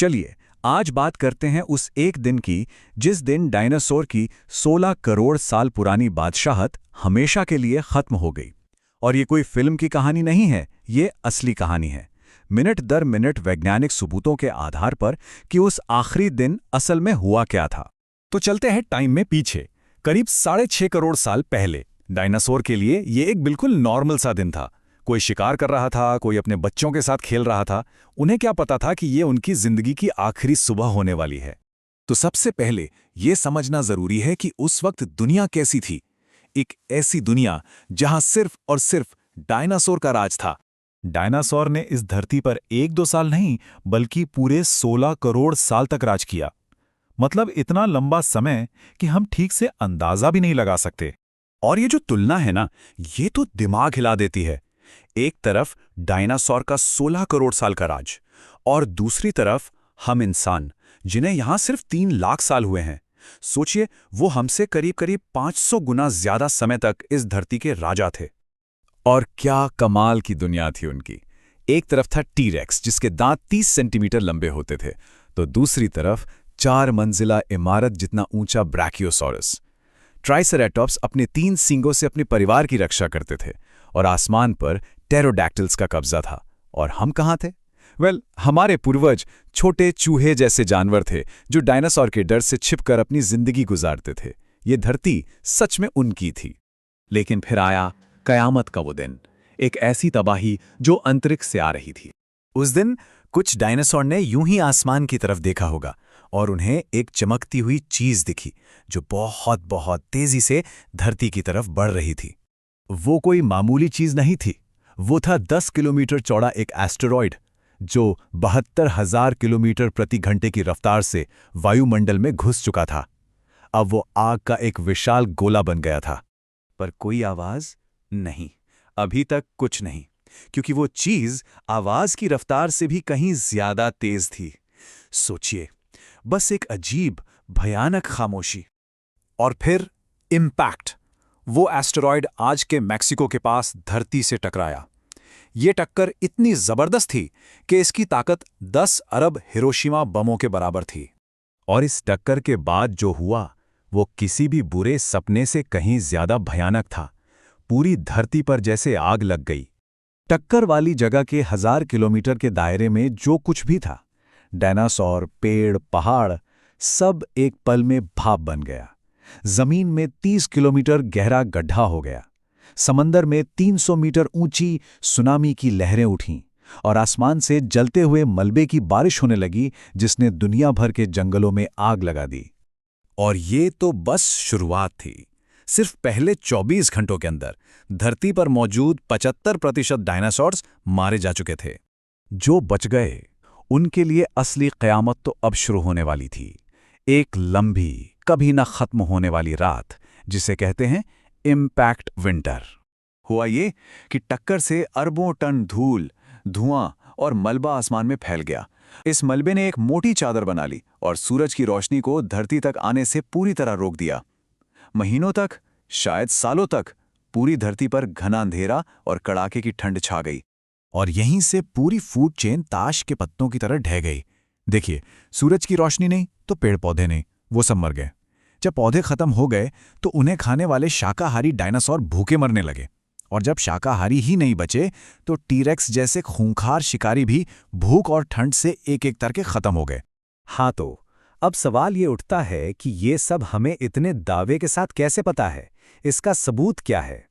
चलिए आज बात करते हैं उस एक दिन की जिस दिन डायनासोर की 16 करोड़ साल पुरानी बादशाहत हमेशा के लिए खत्म हो गई। और ये कोई फिल्म की कहानी नहीं है, ये असली कहानी है, मिनट दर मिनट वैज्ञानिक सबूतों के आधार पर कि उस आखिरी दिन असल में हुआ क्या था। तो चलते हैं टाइम में पीछे, करीब 6.5 करोड़ साल पहले। डायनासोर के लिए ये एक बिल्कुल नॉर्मल सा दिन था। कोई शिकार कर रहा था, कोई अपने बच्चों के साथ खेल रहा था। उन्हें क्या पता था कि ये उनकी जिंदगी की आखिरी सुबह होने वाली है। तो सबसे पहले ये समझना जरूरी है कि उस वक्त दुनिया कैसी थी। एक ऐसी दुनिया जहां सिर्फ और सिर्फ डायनासोर का राज था। डायनासोर ने इस धरती पर 1-2 साल नहीं बल्कि पूरे 16 करोड़ साल तक राज किया। मतलब इतना लंबा समय कि हम ठीक से अंदाजा भी नहीं लगा सकते। और ये जो तुलना है ना, ये तो दिमाग हिला देती है। एक तरफ डायनासोर का 16 करोड़ साल का राज और दूसरी तरफ हम इंसान, जिन्हें यहां सिर्फ 3 लाख साल हुए हैं। सोचिए, वो हमसे करीब करीब 500 गुना ज्यादा समय तक इस धरती के राजा थे। और क्या कमाल की दुनिया थी उनकी। एक तरफ था टी-रेक्स जिसके दांत 30 सेंटीमीटर लंबे होते थे, तो दूसरी तरफ 4 मंजिला इमारत जितना ऊंचा ब्रैकियोसॉरस। ट्राइसेराटॉप्स अपने 3 सींगों से अपने परिवार की रक्षा करते थे और आसमान पर टेरोडैक्टिल्स का कब्जा था। और हम कहाँ थे? हमारे पूर्वज छोटे चूहे जैसे जानवर थे जो डायनासोर के डर से छिपकर अपनी जिंदगी गुजारते थे। ये धरती सच में उनकी थी। लेकिन फिर आया कयामत का वो दिन, एक ऐसी तबाही जो अंतरिक्ष से आ रही थी। उस दिन कुछ डायनासोर ने यूं ही आसमान की तरफ देखा होगा और उन्हें एक चमकती हुई चीज दिखी जो बहुत बहुत तेजी से धरती की तरफ बढ़ रही थी। वो कोई मामूली चीज नहीं थी, वो था 10 किलोमीटर चौड़ा एक एस्टेरॉयड जो 72,000 किलोमीटर प्रति घंटे की रफ्तार से वायुमंडल में घुस चुका था। अब वो आग का एक विशाल गोला बन गया था। पर कोई आवाज नहीं, अभी तक कुछ नहीं, क्योंकि वो चीज आवाज की रफ्तार से भी कहीं ज्यादा तेज थी। सोचिए, बस एक अजीब भयानक खामोशी और फिर इम्पैक्ट। वो एस्टेरॉयड आज के मैक्सिको के पास धरती से टकराया। ये टक्कर इतनी जबरदस्त थी कि इसकी ताकत 10 अरब हिरोशिमा बमों के बराबर थी। और इस टक्कर के बाद जो हुआ वो किसी भी बुरे सपने से कहीं ज्यादा भयानक था। पूरी धरती पर जैसे आग लग गई। टक्कर वाली जगह के 1000 किलोमीटर के दायरे में जो कुछ भी था, डायनासोर, पेड़, पहाड़, सब एक पल में भाप बन गया। जमीन में 30 किलोमीटर गहरा गड्ढा हो गया। समंदर में 300 मीटर ऊंची सुनामी की लहरें उठीं और आसमान से जलते हुए मलबे की बारिश होने लगी जिसने दुनिया भर के जंगलों में आग लगा दी। और ये तो बस शुरुआत थी। सिर्फ पहले 24 घंटों के अंदर धरती पर मौजूद 75% डायनासोर्स मारे जा चुके थे। जो बच गए उनके लिए असली क़यामत तो अब शुरू होने वाली थी। एक लंबी, कभी न खत्म होने वाली रात, जिसे कहते हैं इम्पैक्ट विंटर। हुआ ये कि टक्कर से अरबों टन धूल, धुआं और मलबा आसमान में फैल गया। इस मलबे ने एक मोटी चादर बना ली और सूरज की रोशनी को धरती तक आने से पूरी तरह रोक दिया। महीनों तक, शायद सालों तक, पूरी धरती पर घना अंधेरा और कड़ाके की ठंड छा गई। और यहीं से पूरी फूड चेन ताश के पत्तों की तरह ढह गई। देखिए, सूरज की रोशनी नहीं तो पेड़ पौधे नहीं, वो सब मर गए। जब पौधे खत्म हो गए तो उन्हें खाने वाले शाकाहारी डायनासोर भूखे मरने लगे। और जब शाकाहारी ही नहीं बचे तो टी-रेक्स जैसे खूंखार शिकारी भी भूख और ठंड से एक एक करके खत्म हो गए। हाँ, तो अब सवाल ये उठता है कि ये सब हमें इतने दावे के साथ कैसे पता है? इसका सबूत क्या है?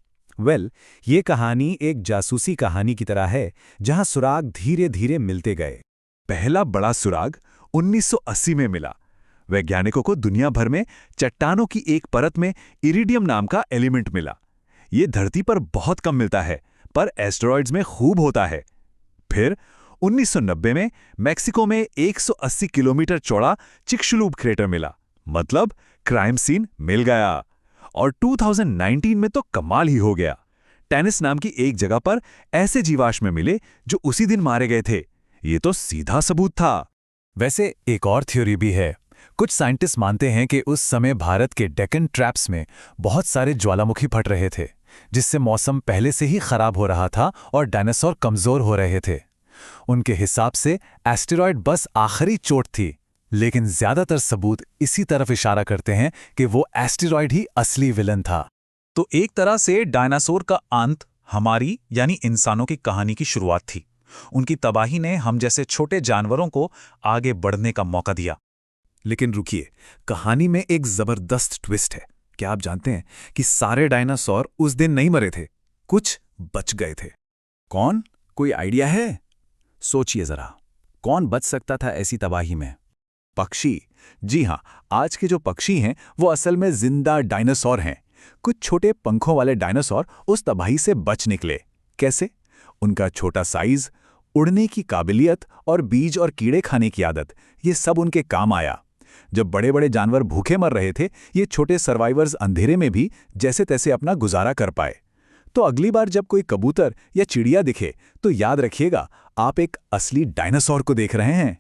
ये कहानी एक जासूसी कहानी की तरह है जहां सुराग धीरे धीरे मिलते गए। पहला बड़ा सुराग 1980 में मिला। वैज्ञानिकों को दुनिया भर में चट्टानों की एक परत में इरिडियम नाम का एलिमेंट मिला। ये धरती पर बहुत कम मिलता है, पर एस्टेरॉइड्स में खूब होता है। फिर 1990 में मैक्सिको में 180 किलोमीटर चौड़ा चिक्सुलूप क्रेटर मिला। मतलब क्राइम सीन मिल गया। और 2019 में तो कमाल ही हो गया। टेनिस नाम की एक जगह पर ऐसे जीवाश्म मिले जो उसी दिन मारे गए थे। ये तो सीधा सबूत था। वैसे एक और थ्योरी भी है। कुछ साइंटिस्ट मानते हैं कि उस समय भारत के डेक्कन ट्रैप्स में बहुत सारे ज्वालामुखी फट रहे थे, जिससे मौसम पहले से ही खराब हो रहा था और डायनासोर कमजोर हो रहे थे। उनके हिसाब से एस्टेरॉयड बस आखिरी चोट थी, लेकिन ज्यादातर सबूत इसी तरफ इशारा करते हैं कि वो एस्टेरॉयड ही असली विलन था। तो एक तरह से डायनासोर का अंत हमारी यानी इंसानों की कहानी की शुरुआत थी। उनकी तबाही ने हम जैसे छोटे जानवरों को आगे बढ़ने का मौका दिया। लेकिन रुकिए, कहानी में एक जबरदस्त ट्विस्ट है। क्या आप जानते हैं कि सारे डायनासोर उस दिन नहीं मरे थे, कुछ बच गए थे। कौन? कोई आइडिया है? सोचिए जरा, कौन बच सकता था ऐसी तबाही में? पक्षी। जी हां, आज के जो पक्षी हैं वो असल में जिंदा डायनासोर हैं। कुछ छोटे पंखों वाले डायनासोर उस तबाही से बच निकले। कैसे? उनका छोटा साइज, उड़ने की काबिलियत और बीज और कीड़े खाने की आदत, ये सब उनके काम आया। जब बड़े बड़े जानवर भूखे मर रहे थे, ये छोटे सर्वाइवर्स अंधेरे में भी जैसे तैसे अपना गुजारा कर पाए। तो अगली बार जब कोई कबूतर या चिड़िया दिखे तो याद रखिएगा, आप एक असली डायनासोर को देख रहे हैं।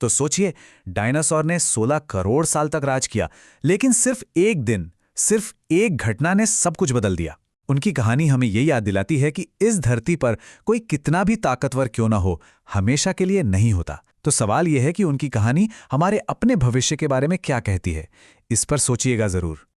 तो सोचिए, डायनासोर ने 16 करोड़ साल तक राज किया, लेकिन सिर्फ एक दिन, सिर्फ एक घटना ने सब कुछ बदल दिया। उनकी कहानी हमें ये याद दिलाती है कि इस धरती पर कोई कितना भी ताकतवर क्यों ना हो, हमेशा के लिए नहीं होता। तो सवाल यह है कि उनकी कहानी हमारे अपने भविष्य के बारे में क्या कहती है। इस पर सोचिएगा जरूर।